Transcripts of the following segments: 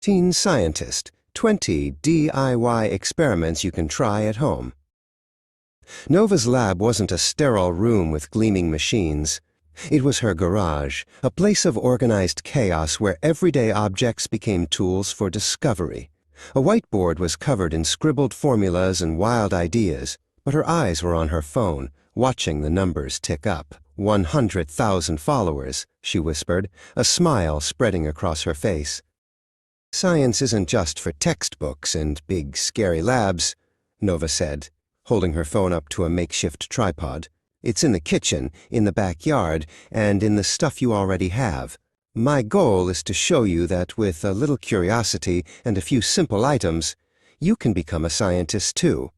Teen Scientist, 20 DIY experiments you can try at home. Nova's lab wasn't a sterile room with gleaming machines. It was her garage, a place of organized chaos where everyday objects became tools for discovery. A whiteboard was covered in scribbled formulas and wild ideas, but her eyes were on her phone, watching the numbers tick up. 100,000 followers, she whispered, a smile spreading across her face. Science isn't just for textbooks and big, scary labs, Nova said, holding her phone up to a makeshift tripod. It's in the kitchen, in the backyard, and in the stuff you already have. My goal is to show you that with a little curiosity and a few simple items, you can become a scientist too.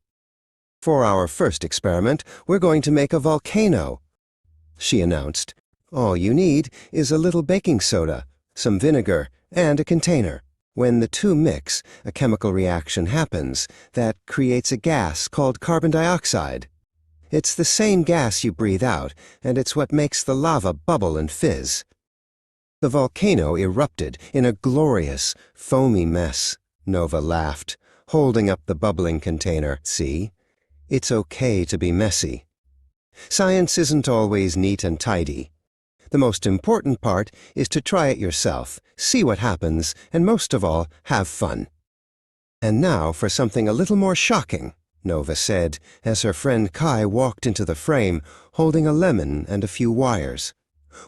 For our first experiment, we're going to make a volcano, she announced. All you need is a little baking soda, some vinegar, and a container. When the two mix, a chemical reaction happens that creates a gas called carbon dioxide. It's the same gas you breathe out, and it's what makes the lava bubble and fizz. The volcano erupted in a glorious, foamy mess. Nova laughed, holding up the bubbling container. See? It's okay to be messy. Science isn't always neat and tidy. The most important part is to try it yourself, see what happens, and most of all, have fun. And now for something a little more shocking, Nova said, as her friend Kai walked into the frame, holding a lemon and a few wires.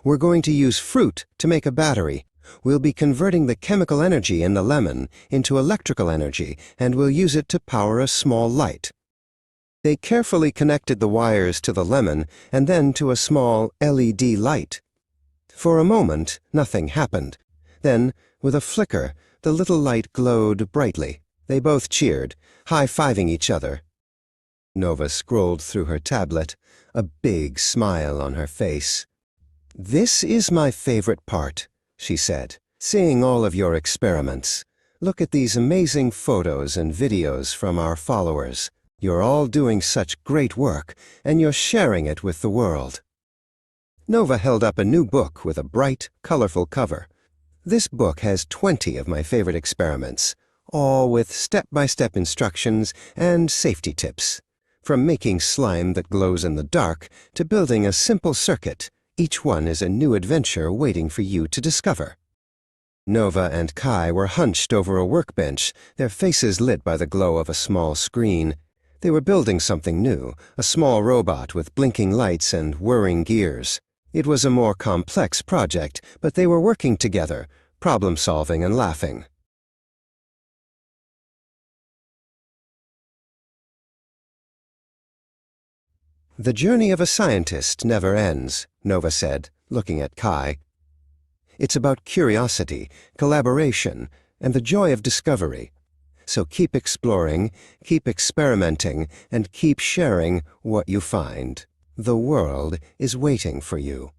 We're going to use fruit to make a battery. We'll be converting the chemical energy in the lemon into electrical energy, and we'll use it to power a small light. They carefully connected the wires to the lemon and then to a small LED light. For a moment, nothing happened. Then, with a flicker, the little light glowed brightly. They both cheered, high-fiving each other. Nova scrolled through her tablet, a big smile on her face. "This is my favorite part," she said, "seeing all of your experiments. Look at these amazing photos and videos from our followers. You're all doing such great work, and you're sharing it with the world." Nova held up a new book with a bright, colorful cover. This book has 20 of my favorite experiments, all with step-by-step instructions and safety tips. From making slime that glows in the dark to building a simple circuit, each one is a new adventure waiting for you to discover. Nova and Kai were hunched over a workbench, their faces lit by the glow of a small screen. They were building something new, a small robot with blinking lights and whirring gears. It was a more complex project, but they were working together, problem-solving and laughing. The journey of a scientist never ends, Nova said, looking at Kai. It's about curiosity, collaboration, and the joy of discovery. So keep exploring, keep experimenting, and keep sharing what you find. The world is waiting for you.